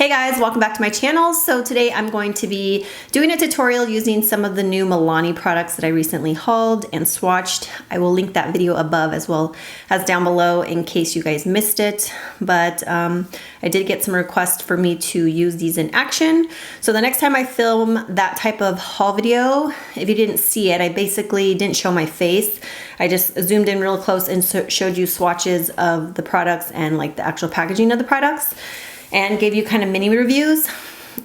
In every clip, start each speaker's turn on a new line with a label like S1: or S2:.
S1: Hey guys, welcome back to my channel. So today I'm going to be doing a tutorial using some of the new Milani products that I recently hauled and swatched. I will link that video above as well as down below in case you guys missed it. But I did get some requests for me to use these in action. So the next time I film that type of haul video, if you didn't see it, I basically didn't show my face. I just zoomed in real close and showed you swatches of the products and like the actual packaging of the products, and gave you kind of mini reviews.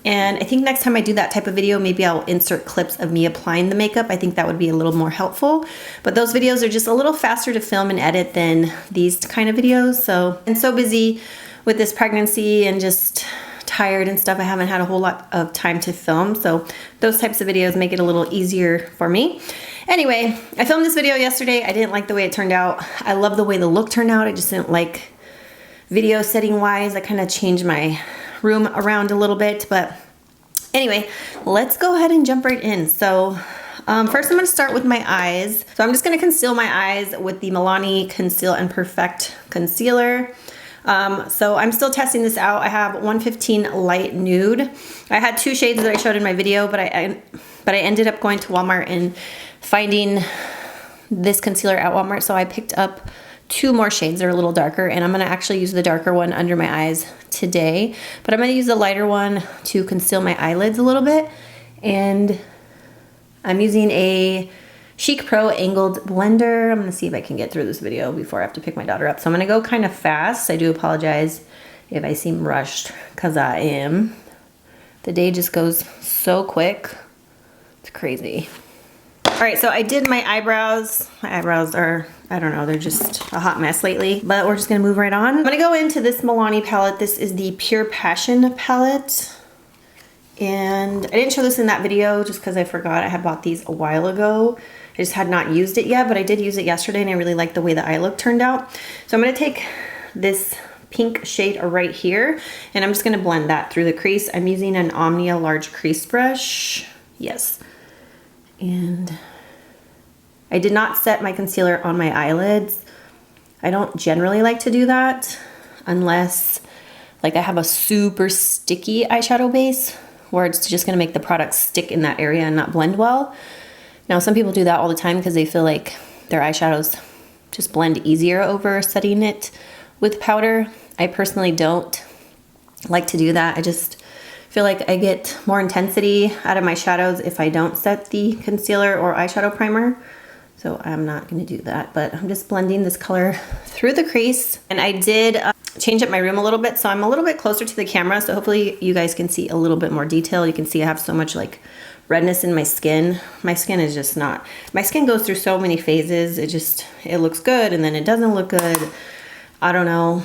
S1: And I think next time I do that type of video, maybe I'll insert clips of me applying the makeup. I think that would be a little more helpful. But those videos are just a little faster to film and edit than these kind of videos. So I'm so busy with this pregnancy and just tired and stuff, I haven't had a whole lot of time to film. So those types of videos make it a little easier for me. Anyway, I filmed this video yesterday. I didn't like the way it turned out. I love the way the look turned out. I just didn't like video setting wise. I kind of changed my room around a little bit, but anyway, let's go ahead and jump right in. So first I'm going to start with my eyes. So I'm just going to conceal my eyes with the Milani Conceal and Perfect Concealer. So I'm still testing this out. I have 115 Light Nude. I had two shades that I showed in my video, but I ended up going to Walmart and finding this concealer at Walmart. So I picked up two more shades. They're a little darker, and I'm going to actually use the darker one under my eyes today, but I'm going to use the lighter one to conceal my eyelids a little bit. And I'm using a GEEK Pro angled blender. I'm going to see if I can get through this video before I have to pick my daughter up. So I'm going to go kind of fast. I do apologize if I seem rushed, because I am. The day just goes so quick. It's crazy. All right, so I did my eyebrows. My eyebrows are, I don't know, they're just a hot mess lately, but we're just gonna move right on. I'm gonna go into this Milani palette. This is the Pure Passion palette. And I didn't show this in that video just because I forgot. I had bought these a while ago. I just had not used it yet, but I did use it yesterday and I really liked the way the eye look turned out. So I'm gonna take this pink shade right here and I'm just gonna blend that through the crease. I'm using an Omnia large crease brush. Yes. And I did not set my concealer on my eyelids. I don't generally like to do that unless like I have a super sticky eyeshadow base where it's just gonna make the product stick in that area and not blend well. Now some people do that all the time because they feel like their eyeshadows just blend easier over setting it with powder. I personally don't like to do that. I just feel like I get more intensity out of my shadows if I don't set the concealer or eyeshadow primer. So I'm not gonna do that, but I'm just blending this color through the crease. And I did change up my room a little bit, so I'm a little bit closer to the camera, so hopefully you guys can see a little bit more detail. You can see I have so much like redness in my skin. My skin is just not, my skin goes through so many phases. It looks good and then it doesn't look good. I don't know.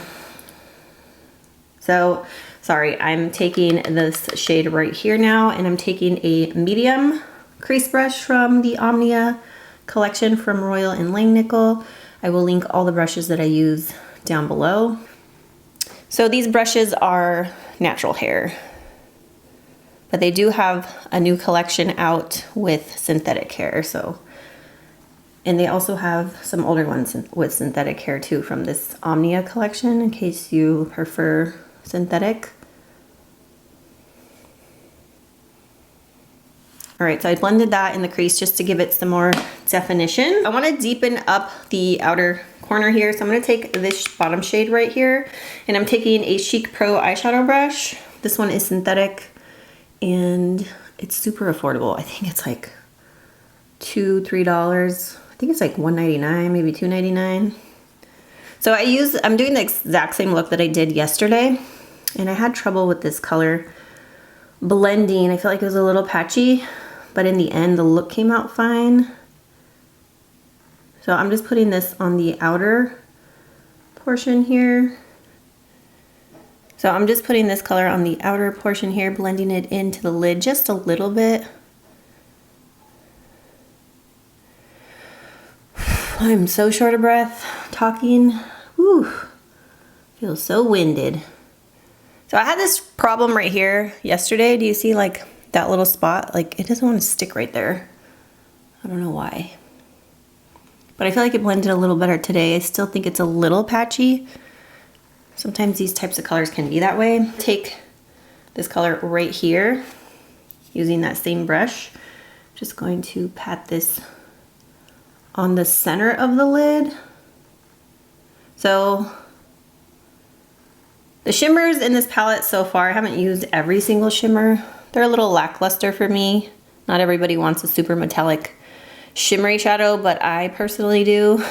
S1: So, sorry, I'm taking this shade right here now, and I'm taking a medium crease brush from the Omnia collection from Royal and Langnickel. I will link all the brushes that I use down below. So these brushes are natural hair, but they do have a new collection out with synthetic hair. So, and they also have some older ones with synthetic hair too from this Omnia collection in case you prefer synthetic. All right, so I blended that in the crease just to give it some more definition. I want to deepen up the outer corner here, so I'm going to take this bottom shade right here, and I'm taking a GEEK Pro eyeshadow brush. This one is synthetic, and it's super affordable. I think it's like $2–3. I think it's like $1.99, maybe $2.99. So I'm doing the exact same look that I did yesterday, and I had trouble with this color blending. I felt like it was a little patchy, but in the end the look came out fine. So I'm just putting this on the outer portion here. So I'm just putting this color on the outer portion here, blending it into the lid just a little bit. I'm so short of breath talking. Whew, feel so winded. So I had this problem right here yesterday. Do you see like that little spot? Like it doesn't want to stick right there. I don't know why. But I feel like it blended a little better today. I still think it's a little patchy. Sometimes these types of colors can be that way. Take this color right here using that same brush. Just going to pat this on the center of the lid. So the shimmers in this palette so far, I haven't used every single shimmer. They're a little lackluster for me. Not everybody wants a super metallic shimmery shadow, but I personally do.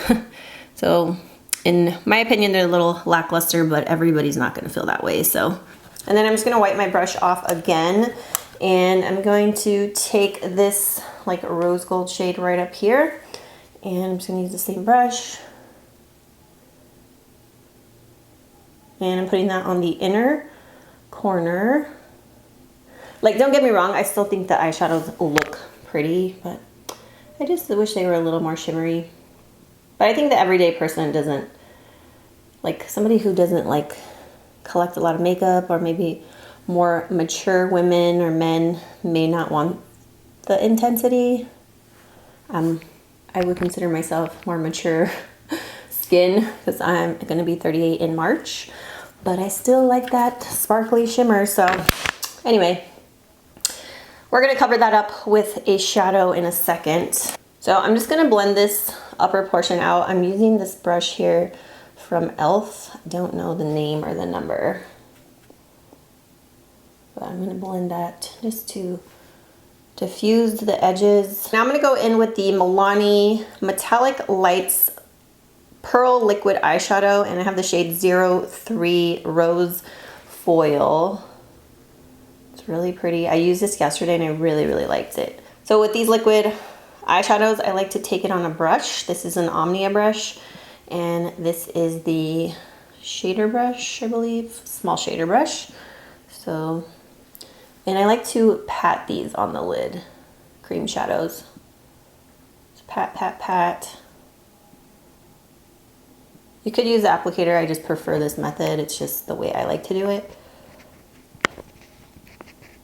S1: So in my opinion, they're a little lackluster, but everybody's not gonna feel that way. So, and then I'm just gonna wipe my brush off again, and I'm going to take this like rose gold shade right up here, and I'm just gonna use the same brush. And I'm putting that on the inner corner. Like, don't get me wrong, I still think the eyeshadows look pretty, but I just wish they were a little more shimmery. But I think the everyday person doesn't, like somebody who doesn't like collect a lot of makeup, or maybe more mature women or men may not want the intensity. I would consider myself more mature skin because I'm gonna be 38 in March, but I still like that sparkly shimmer. So anyway, we're gonna cover that up with a shadow in a second. So I'm just gonna blend this upper portion out. I'm using this brush here from e.l.f. I don't know the name or the number, but I'm gonna blend that just to diffuse the edges. Now I'm gonna go in with the Milani Metallic Lights Pearl Liquid Eyeshadow, and I have the shade 03 Rose Foil. It's really pretty. I used this yesterday and I really, really liked it. So with these liquid eyeshadows, I like to take it on a brush. This is an Omnia brush, and this is the shader brush, I believe, small shader brush. So, and I like to pat these on the lid, cream shadows. Just pat, pat, pat. You could use the applicator, I just prefer this method. It's just the way I like to do it.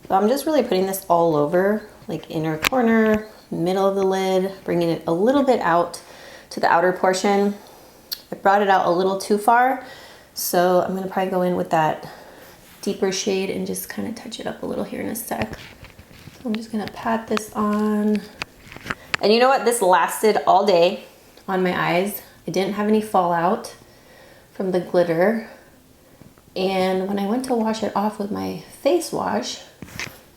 S1: So I'm just really putting this all over, like inner corner, middle of the lid, bringing it a little bit out to the outer portion. I brought it out a little too far, so I'm gonna probably go in with that deeper shade and just kind of touch it up a little here in a sec. So I'm just gonna pat this on. And you know what? This lasted all day on my eyes. I didn't have any fallout from the glitter. And when I went to wash it off with my face wash,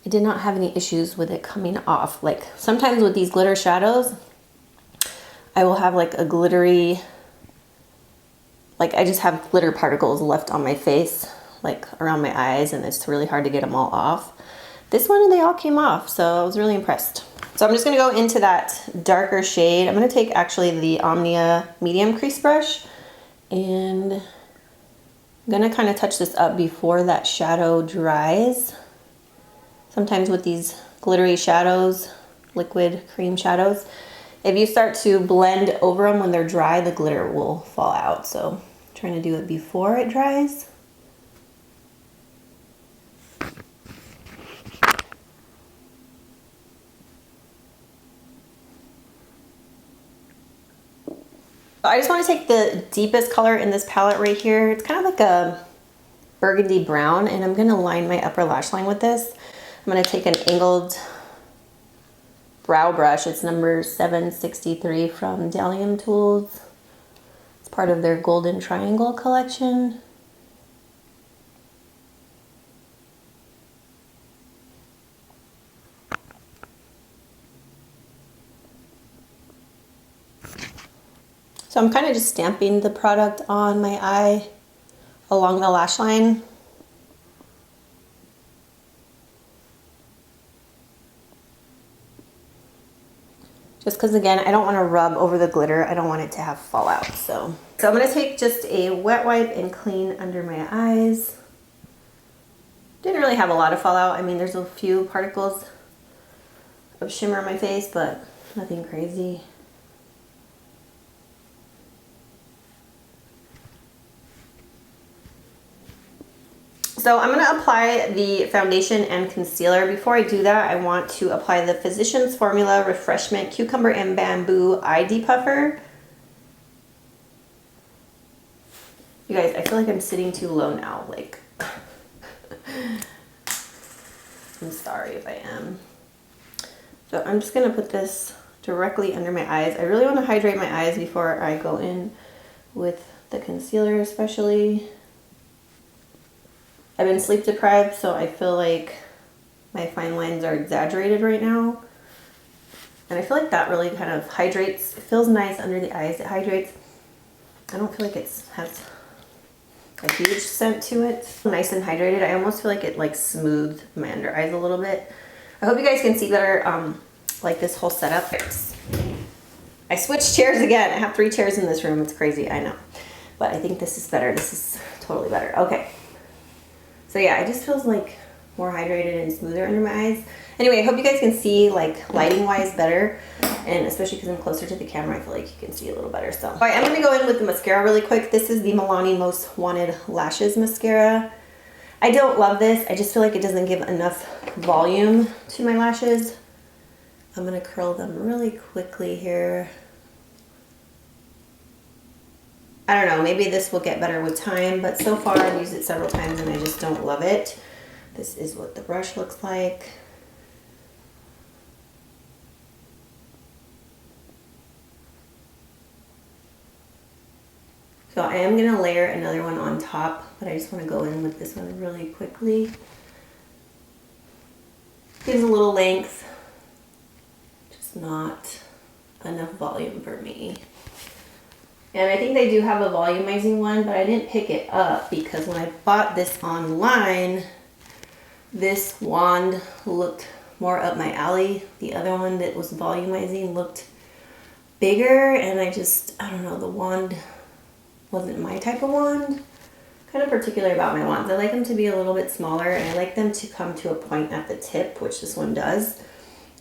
S1: I did not have any issues with it coming off. Like sometimes with these glitter shadows, I will have like a glittery, like I just have glitter particles left on my face, like around my eyes, and it's really hard to get them all off. This one, they all came off, so I was really impressed. So I'm just gonna go into that darker shade. I'm gonna take actually the Omnia medium crease brush, and I'm gonna kind of touch this up before that shadow dries. Sometimes with these glittery shadows, liquid cream shadows, if you start to blend over them when they're dry, the glitter will fall out. So I'm trying to do it before it dries. I just want to take the deepest color in this palette right here. It's kind of like a burgundy brown, and I'm going to line my upper lash line with this. I'm going to take an angled brow brush. It's number 763 from BDELLIUM Tools. It's part of their Golden Triangle collection. So I'm kind of just stamping the product on my eye along the lash line. Just because, again, I don't want to rub over the glitter. I don't want it to have fallout. So I'm going to take just a wet wipe and clean under my eyes. Didn't really have a lot of fallout. I mean, there's a few particles of shimmer on my face, but nothing crazy. So I'm going to apply the foundation and concealer. Before I do that, I want to apply the Physicians Formula Refreshment Cucumber and Bamboo Eye Depuffer. You guys, I feel like I'm sitting too low now. Like, I'm sorry if I am. So I'm just gonna put this directly under my eyes. I really want to hydrate my eyes before I go in with the concealer especially. I've been sleep deprived, so I feel like my fine lines are exaggerated right now. And I feel like that really kind of hydrates. It feels nice under the eyes. It hydrates. I don't feel like it has a huge scent to it. Nice and hydrated. I almost feel like it like smoothed my under eyes a little bit. I hope you guys can see better like this whole setup. I switched chairs again. I have 3 chairs in this room. It's crazy, I know. But I think this is better. This is totally better. Okay. So yeah, it just feels like more hydrated and smoother under my eyes. Anyway, I hope you guys can see like lighting wise better, and especially because I'm closer to the camera, I feel like you can see a little better. So all right, I'm gonna go in with the mascara really quick. This is the Milani Most Wanted Lashes Mascara. I don't love this. I just feel like it doesn't give enough volume to my lashes. I'm gonna curl them really quickly here. I don't know, maybe this will get better with time, but so far I've used it several times and I just don't love it. This is what the brush looks like. So I am gonna layer another one on top, but I just wanna go in with this one really quickly. Gives a little length, just not enough volume for me. And I think they do have a volumizing one, but I didn't pick it up because when I bought this online, this wand looked more up my alley. The other one that was volumizing looked bigger, and I don't know, the wand wasn't my type of wand. Kind of particular about my wands. I like them to be a little bit smaller, and I like them to come to a point at the tip, which this one does.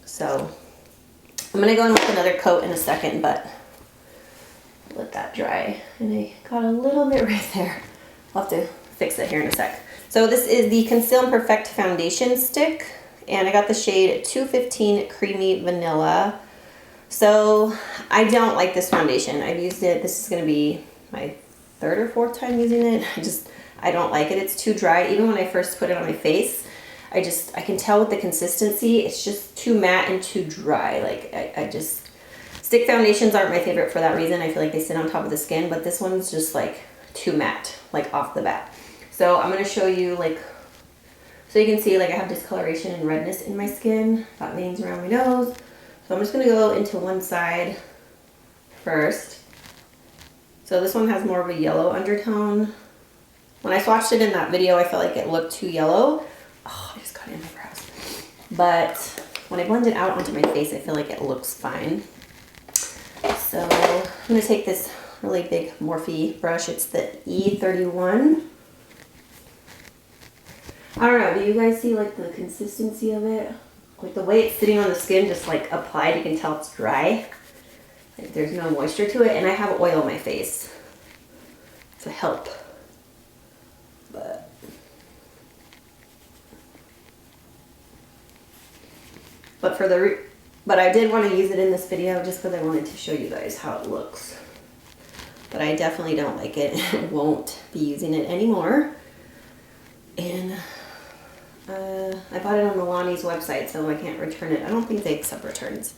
S1: So I'm gonna go in with another coat in a second, but let that dry. And I got a little bit right there. I'll have to fix it here in a sec. So this is the Conceal and Perfect Foundation Stick, and I got the shade 215 Creamy Vanilla. So I don't like this foundation. I've used it. This is gonna be my 3rd or 4th time using it. I don't like it. It's too dry. Even when I first put it on my face, I can tell with the consistency, it's just too matte and too dry. Like stick foundations aren't my favorite for that reason. I feel like they sit on top of the skin, but this one's just like too matte, like off the bat. So I'm gonna show you like, so you can see like I have discoloration and redness in my skin, got veins around my nose. So I'm just gonna go into one side first. So this one has more of a yellow undertone. When I swatched it in that video, I felt like it looked too yellow. Oh, I just got it in my brows. But when I blend it out onto my face, I feel like it looks fine. So I'm gonna take this really big Morphe brush. It's the E31. I don't know, do you guys see like the consistency of it? Like the way it's sitting on the skin, just like applied, you can tell it's dry. Like there's no moisture to it, and I have oil on my face to help. But I did want to use it in this video just because I wanted to show you guys how it looks. But I definitely don't like it and won't be using it anymore. And I bought it on Milani's website, so I can't return it. I don't think they accept returns.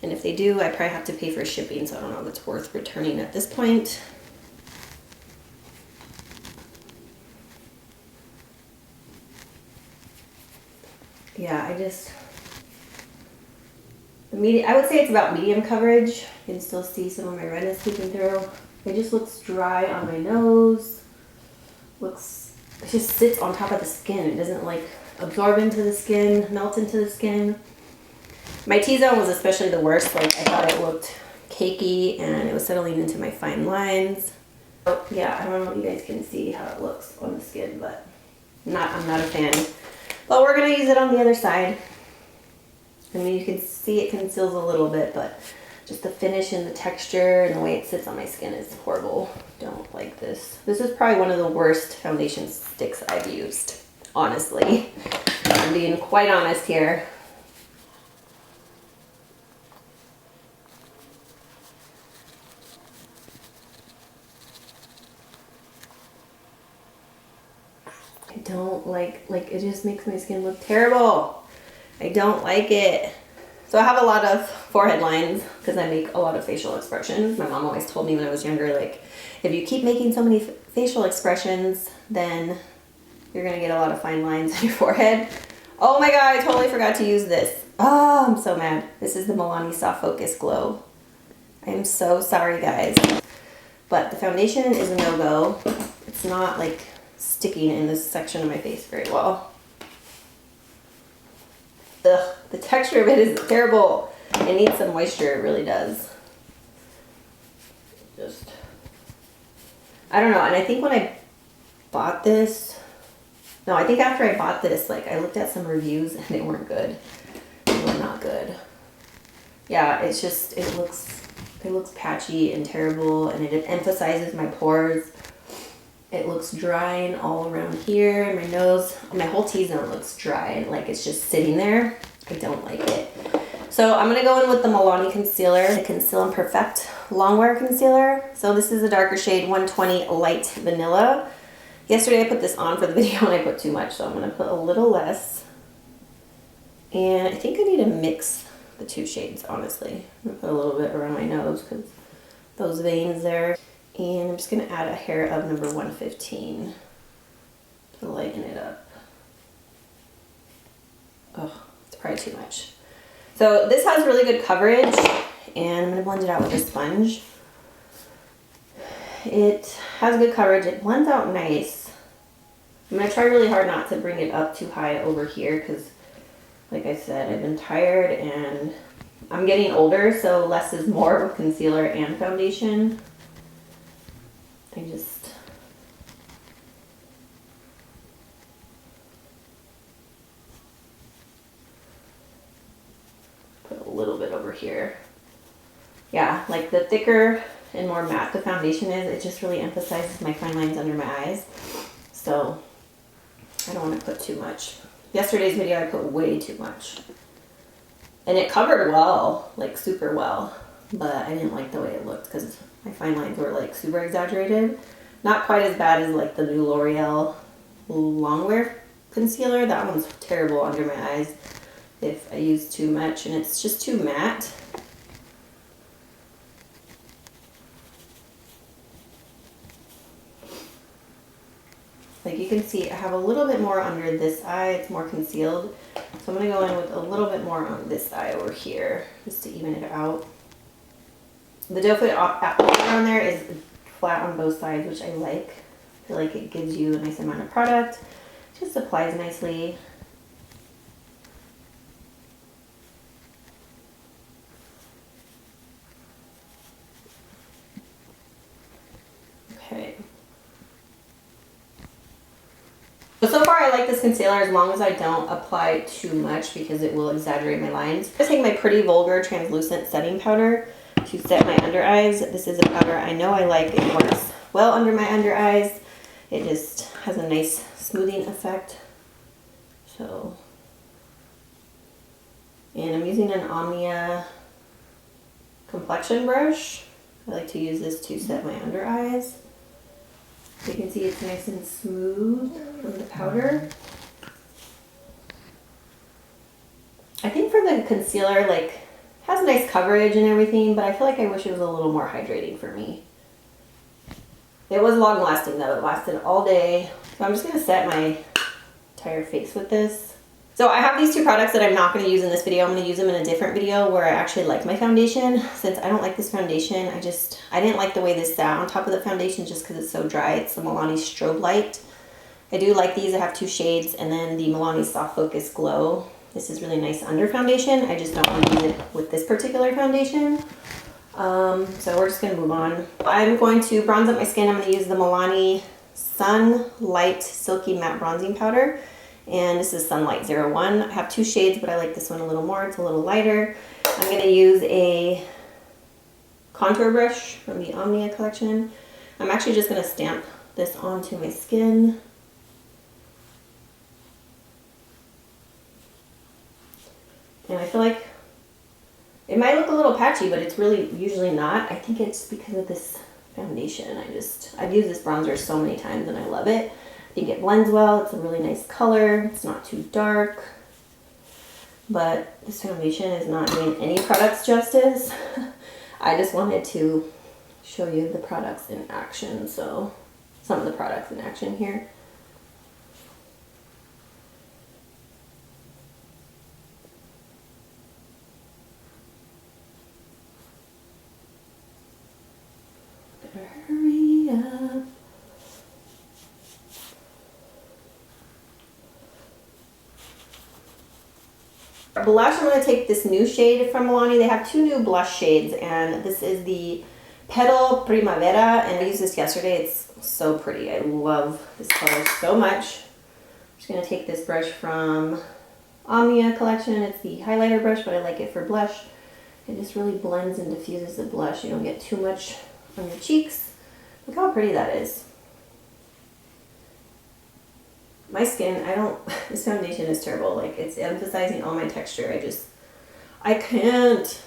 S1: And if they do, I probably have to pay for shipping, so I don't know if it's worth returning at this point. Yeah, I would say it's about medium coverage. You can still see some of my redness peeking through. It just looks dry on my nose. It just sits on top of the skin. It doesn't like absorb into the skin, melt into the skin. My T-zone was especially the worst. Like I thought it looked cakey and it was settling into my fine lines. So, yeah, I don't know if you guys can see how it looks on the skin, but I'm not a fan. But we're gonna use it on the other side. I mean, you can see it conceals a little bit, but just the finish and the texture and the way it sits on my skin is horrible. Don't like this. This is probably one of the worst foundation sticks I've used, honestly. I'm being quite honest here. I don't don't like it just makes my skin look terrible. I don't like it. So I have a lot of forehead lines because I make a lot of facial expressions. My mom always told me when I was younger, like, if you keep making so many facial expressions, then you're gonna get a lot of fine lines on your forehead. Oh my god, I totally forgot to use this. Oh, I'm so mad. This is the Milani Soft Focus Glow. I'm so sorry, guys. But the foundation is a no-go. It's not like sticking in this section of my face very well. Ugh, the texture of it is terrible. It needs some moisture, it really does. Just, I don't know, and I think when I bought this, no, I think after I bought this, like, I looked at some reviews and they weren't good. They were not good. Yeah, it's just, it looks patchy and terrible, and it emphasizes my pores. It looks drying all around here, and my nose, my whole T-zone looks dry, like it's just sitting there. I don't like it. So I'm gonna go in with the Milani concealer, the Conceal and Perfect Longwear Concealer. So this is a darker shade, 120 Light Vanilla. Yesterday I put this on for the video and I put too much, so I'm gonna put a little less. And I think I need to mix the two shades, honestly. I'm gonna put a little bit around my nose because those veins there. And I'm just gonna add a hair of number 115 to lighten it up. Oh, it's probably too much. So this has really good coverage, and I'm gonna blend it out with a sponge. It has good coverage, it blends out nice. I'm gonna try really hard not to bring it up too high over here because, like I said, I've been tired and I'm getting older, so less is more with concealer and foundation. I just, put a little bit over here. Yeah, like the thicker and more matte the foundation is, it just really emphasizes my fine lines under my eyes. So I don't want to put too much. Yesterday's video I put way too much. And it covered well, like super well, but I didn't like the way it looked because my fine lines were like super exaggerated. Not quite as bad as like the new L'Oreal Longwear concealer. That one's terrible under my eyes if I use too much, and it's just too matte. Like you can see, I have a little bit more under this eye. It's more concealed. So I'm going to go in with a little bit more on this eye over here, just to even it out. The doe foot applicator on there is flat on both sides, which I like. I feel like it gives you a nice amount of product. Just applies nicely. Okay. So far I like this concealer as long as I don't apply too much because it will exaggerate my lines. I'm going to take my Pretty Vulgar Translucent Setting Powder to set my under eyes. This is a powder I know I like. It works well under my under eyes. It just has a nice smoothing effect. So, and I'm using an Omnia complexion brush. I like to use this to set my under eyes. You can see it's nice and smooth from the powder. I think for the concealer, like, has nice coverage and everything, but I feel like I wish it was a little more hydrating for me. It was long lasting though. It lasted all day. So I'm just going to set my entire face with this. So I have these two products that I'm not going to use in this video. I'm going to use them in a different video where I actually like my foundation. Since I don't like this foundation, I didn't like the way this sat on top of the foundation just because it's so dry. It's the Milani Strobe Light. I do like these. I have two shades, and then the Milani Soft Focus Glow. This is really nice under foundation. I just don't want to use it with this particular foundation. So we're just going to move on. I'm going to bronze up my skin. I'm going to use the Milani Sun Light Silky Matte Bronzing Powder. And this is Sunlight 01. I have two shades, but I like this one a little more. It's a little lighter. I'm going to use a contour brush from the Omnia collection. I'm actually just going to stamp this onto my skin. And I feel like it might look a little patchy, but it's really usually not. I think it's because of this foundation. I've used this bronzer so many times and I love it. think it blends well. It's a really nice color. It's not too dark. But this foundation is not doing any products justice. I just wanted to show you the products in action. So some of the products in action here. Better hurry up. Blush, I'm going to take this new shade from Milani. They have two new blush shades, and this is the Petal Primavera, and I used this yesterday. It's so pretty. I love this color so much. I'm just going to take this brush from Omnia collection. It's the highlighter brush, but I like it for blush. It just really blends and diffuses the blush. You don't get too much on your cheeks. Look how pretty that is. My skin, this foundation is terrible. Like, it's emphasizing all my texture. I can't.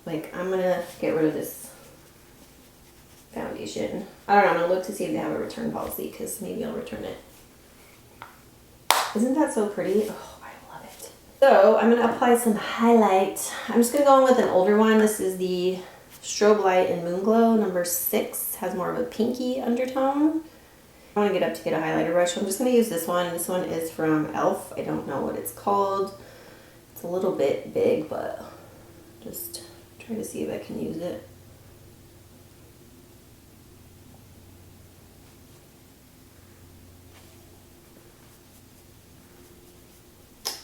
S1: Like, I'm gonna get rid of this foundation. I don't know, I'm gonna look to see if they have a return policy, because maybe I'll return it. Isn't that so pretty? Oh, I love it. So, I'm gonna apply some highlight. I'm just gonna go in with an older one. This is the Strobe Light in Moon Glow, number 6. Has more of a pinky undertone. I want to get up to get a highlighter brush, so I'm just going to use this one. This one is from e.l.f. I don't know what it's called. It's a little bit big, but just try to see if I can use it.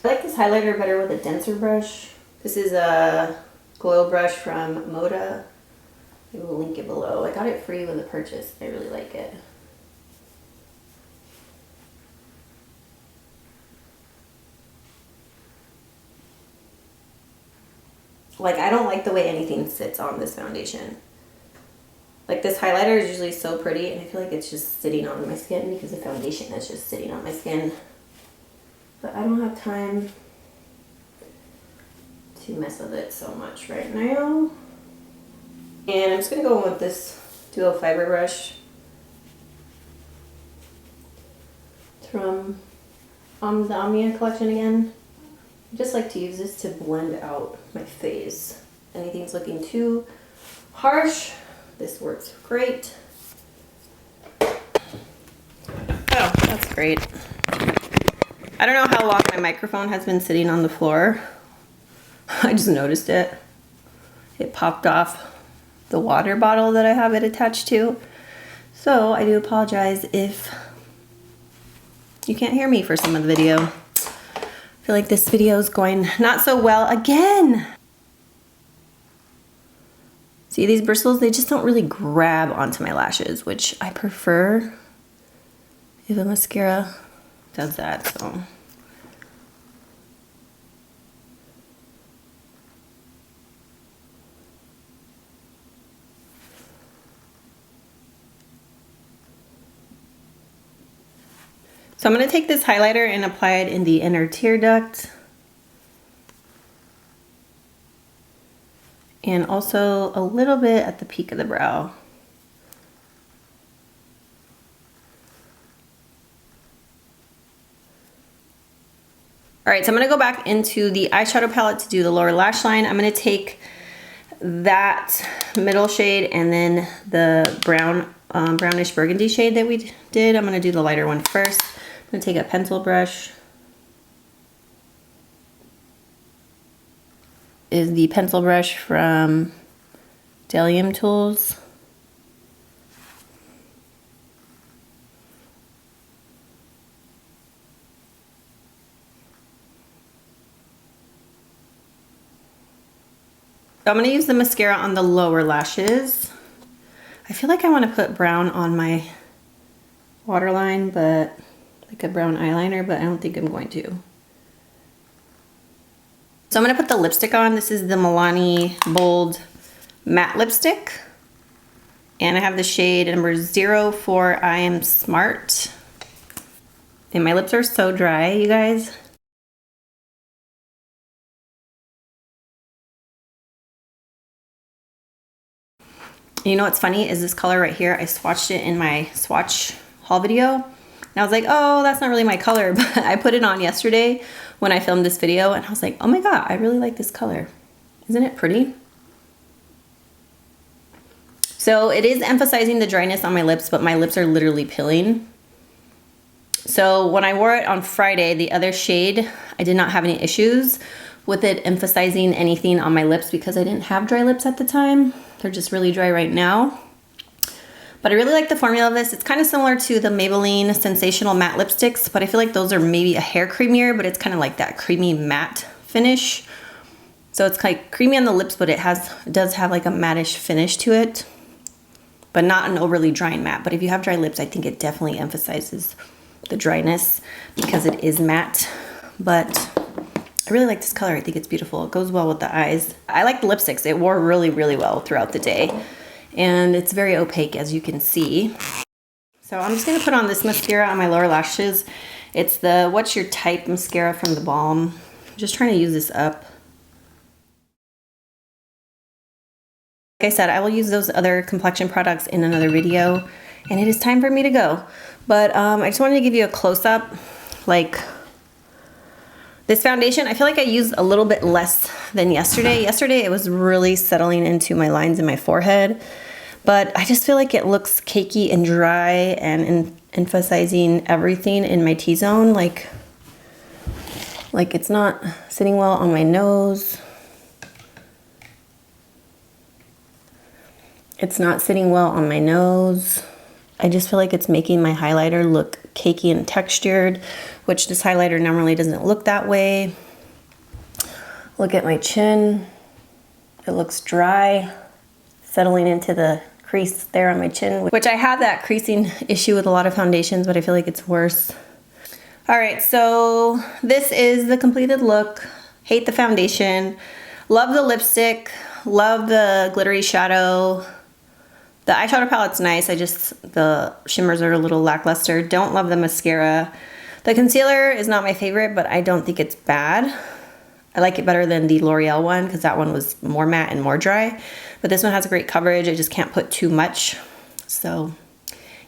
S1: I like this highlighter better with a denser brush. This is a glow brush from Moda. I will link it below. I got it free with a purchase. I really like it. Like, I don't like the way anything sits on this foundation. Like, this highlighter is usually so pretty, and I feel like it's just sitting on my skin because the foundation is just sitting on my skin. But I don't have time to mess with it so much right now. And I'm just going to go in with this duo fiber brush. It's from the Omnia collection again. I just like to use this to blend out my face. Anything's looking too harsh, this works great. Oh, that's great. I don't know how long my microphone has been sitting on the floor. I just noticed it. It popped off the water bottle that I have it attached to. So I do apologize if you can't hear me for some of the video. I feel like this video is going not so well again. See these bristles? They just don't really grab onto my lashes, which I prefer if a mascara does that, so. So I'm going to take this highlighter and apply it in the inner tear duct. And also a little bit at the peak of the brow. All right, so I'm going to go back into the eyeshadow palette to do the lower lash line. I'm going to take that middle shade and then the brownish burgundy shade that we did. I'm going to do the lighter one first. I'm going to take a pencil brush. Is the pencil brush from BDELLIUM Tools. So I'm going to use the mascara on the lower lashes. I feel like I want to put brown on my waterline, but like a brown eyeliner, but I don't think I'm going to. So I'm going to put the lipstick on. This is the Milani Bold Matte Lipstick. And I have the shade number 04 I Am Smart. And my lips are so dry, you guys. And you know what's funny is this color right here, I swatched it in my swatch haul video. And I was like, oh, that's not really my color. But I put it on yesterday when I filmed this video and I was like, oh my God, I really like this color. Isn't it pretty? So it is emphasizing the dryness on my lips, but my lips are literally peeling. So when I wore it on Friday, the other shade, I did not have any issues with it emphasizing anything on my lips because I didn't have dry lips at the time. They're just really dry right now. But I really like the formula of this. It's kind of similar to the Maybelline Sensational Matte Lipsticks, but I feel like those are maybe a hair creamier, but it's kind of like that creamy matte finish. So it's like creamy on the lips, but it does have like a matte-ish finish to it, but not an overly drying matte. But if you have dry lips, I think it definitely emphasizes the dryness because it is matte. But I really like this color. I think it's beautiful. It goes well with the eyes. I like the lipsticks. It wore really, really well throughout the day. And it's very opaque, as you can see. So I'm just gonna put on this mascara on my lower lashes. It's the What's Your Type mascara from the Balm. I'm just trying to use this up. Like I said, I will use those other complexion products in another video, and it is time for me to go. But I just wanted to give you a close-up. Like, this foundation, I feel like I used a little bit less than yesterday. Yesterday, it was really settling into my lines in my forehead. But I just feel like it looks cakey and dry and emphasizing everything in my T-zone. Like it's not sitting well on my nose. It's not sitting well on my nose. I just feel like it's making my highlighter look cakey and textured, which this highlighter normally doesn't look that way. Look at my chin. It looks dry, settling into the crease there on my chin, which I have that creasing issue with a lot of foundations, but I feel like it's worse. All right, so this is the completed look. Hate the foundation. Love the lipstick. Love the glittery shadow. The eyeshadow palette's nice. The shimmers are a little lackluster. Don't love the mascara. The concealer is not my favorite, but I don't think it's bad. I like it better than the L'Oreal one because that one was more matte and more dry. But this one has a great coverage. I just can't put too much. So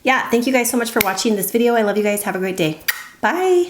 S1: yeah, thank you guys so much for watching this video. I love you guys. Have a great day. Bye.